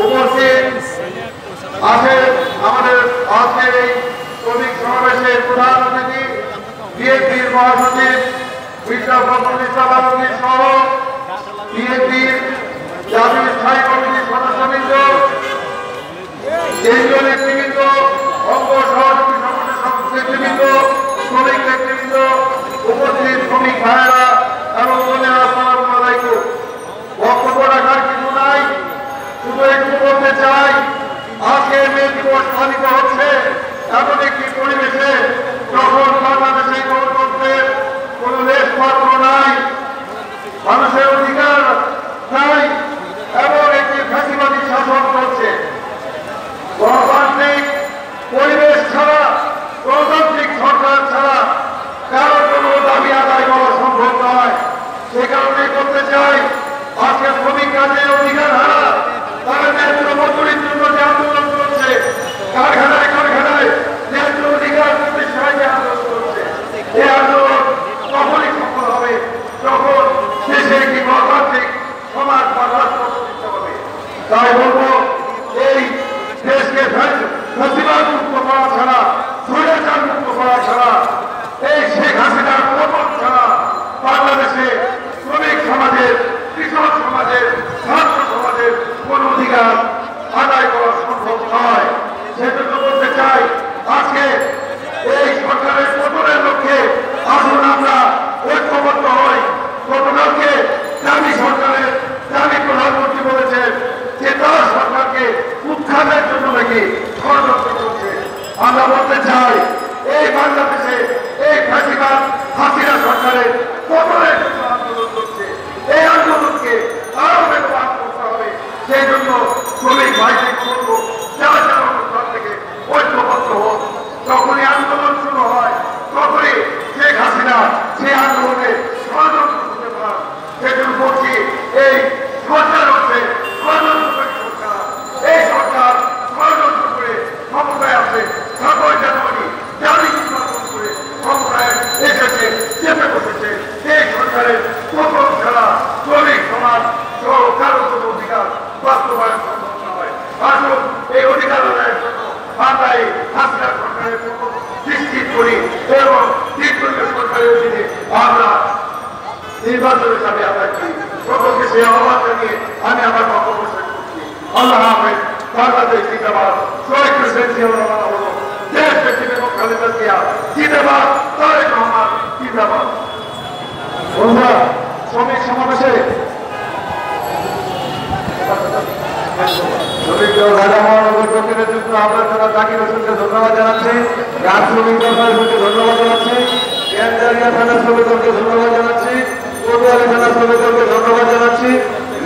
উপস্থিত আছেন আমাদের আজকের এই শ্রমিক সমাবেশের প্রধান অতিথি বিএনপির মহাসচিব মির্জা ফখরুল ইসলাম আলমগীর সহ বিএনপির জাতীয় স্থায়ী কমিটির সদস্যবৃন্দ, কেন্দ্রীয় নেতৃবৃন্দ, অঙ্গ সহযোগী সংগঠনের নেতৃবৃন্দ, শ্রমিক নেতৃবৃন্দ, উপস্থিত শ্রমিক ভাইয়েরা এবং বোনেরা, আসসালামু আলাইকুম। বক্তব্য রাখার কিছু নাই, শুধু একটু বলতে চাই, আজকে মে দিবস পালিত হচ্ছে এমন একটি পরিবেশে যখন বাংলাদেশে গণতন্ত্রের কোন লেশমাত্র নাই, মানুষের অধিকার নাই এবং একটি ফ্যাসিবাদী শাসন চলছে। গণতান্ত্রিক পরিবেশ ছাড়া, গণতান্ত্রিক সরকার ছাড়া কারো কোনো দাবি আদায় করা সম্ভব নয়। সে কারণে করতে চাই, আজকে শ্রমিকরা যে অধিকার হারা, তারা ন্যায্য মজুরির জন্য যে আন্দোলন করছে, কারখানায় কারখানায় ন্যায্য অধিকার প্রতিষ্ঠায় যে আন্দোলন করছে, এই আন্দোলন তখনই সফল হবে যখন দেশে একটি গণতান্ত্রিক সমাজ বা রাষ্ট্র প্রতিষ্ঠা হবে। তাই বলবো, এই দেশকে ফ্যাসিবাদ মুক্ত করা ছাড়া, স্বৈরাচার মুক্ত করা ছাড়া, এই শেখ হাসিনার পতন ছাড়া বাংলাদেশে শ্রমিক সমাজের, কৃষক সমাজের, ছাত্র সমাজের কোন অধিকার আদায় করা সম্ভব নয়। সেজন্য বলতে চাই, আজকে এই সরকারের পতনের লক্ষ্যে আসুন আমরা ঐক্যবদ্ধ হই। গতকালকে দাবি সরকারের দাবি প্রধানমন্ত্রী বলেছেন যে তার সরকারকে উৎখাতের জন্য নাকি ষড়যন্ত্র করছে। আমরা বলতে চাই, এই বাংলাদেশে এই ফ্যাসিবাদ হাসিনা সরকারের পতনের জন্য আন্দোলন করছে। এই আন্দোলনকে আরো বেগবান করতে হবে। সেই জন্য শ্রমিক ভাইদের বলবো, যারা যারা অনুষ্ঠান থেকে ঐক্যবদ্ধ হোক। যখনই আন্দোলন শুরু হয়, তখনই শেখ হাসিনা সেই আন্দোলনে ষড়যন্ত্র করতে পারে। সেজন্য বলছি, এই সরকার হচ্ছে ষড়যন্ত্রকারী সরকার। এই সরকার ষড়যন্ত্র করে ক্ষমতায় আসে 7 জানুয়ারি জারি নির্বাচন করে ক্ষমতায় এসেছে, চেপে বসেছে। এই সরকারের পতন ছাড়া শ্রমিক সমাজ সহ কারো কোনো অধিকার বাস্তবায়ন সম্ভব নয়। আসুন এই অধিকার আদায়ের জন্য আমরা এই হাসিনা সরকারের পতন নিশ্চিত করি এবং দীর্ঘদিন সরকারের অধীনে আমরা নির্বাচনের সাথে আদায় করি। সকলকে সেই আহ্বান জানিয়ে আমি আমার বক্তব্য শেষ করছি। আল্লাহ হাফেজ। বাংলাদেশ জিন্দাবাদ। শহীদ প্রেসিডেন্ট জিয়াউর রহমান হল দেশ ব্যক্তি এবং খালেদা জিয়া জিন্দাবাদ। তারেক রহমান জিন্দাবাদ। বন্ধুরা, শ্রমিক সমাবেশে জাকির হোসেনকে ধন্যবাদ জানাচ্ছি, রাজ শ্রমিক দলকে ধন্যবাদ জানাচ্ছি, থানা শ্রমিক দলকে ধন্যবাদ জানাচ্ছি, কোতোয়ালি থানা শ্রমিক দলকে ধন্যবাদ জানাচ্ছি,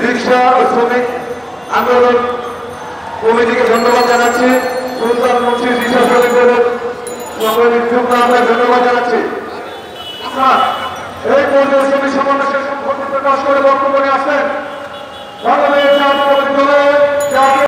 রিক্সা ও শ্রমিক আন্দোলন কমিটিকে ধন্যবাদ জানাচ্ছি, সুলতান মুন্সি রিক্সা শ্রমিক দলের আমরা ধন্যবাদ জানাচ্ছি। এই পর্যায়ে শ্রমিক সমাবেশের সম্পর্কে প্রকাশ করে বক্তব্য নিয়ে আসেন বাংলাদেশ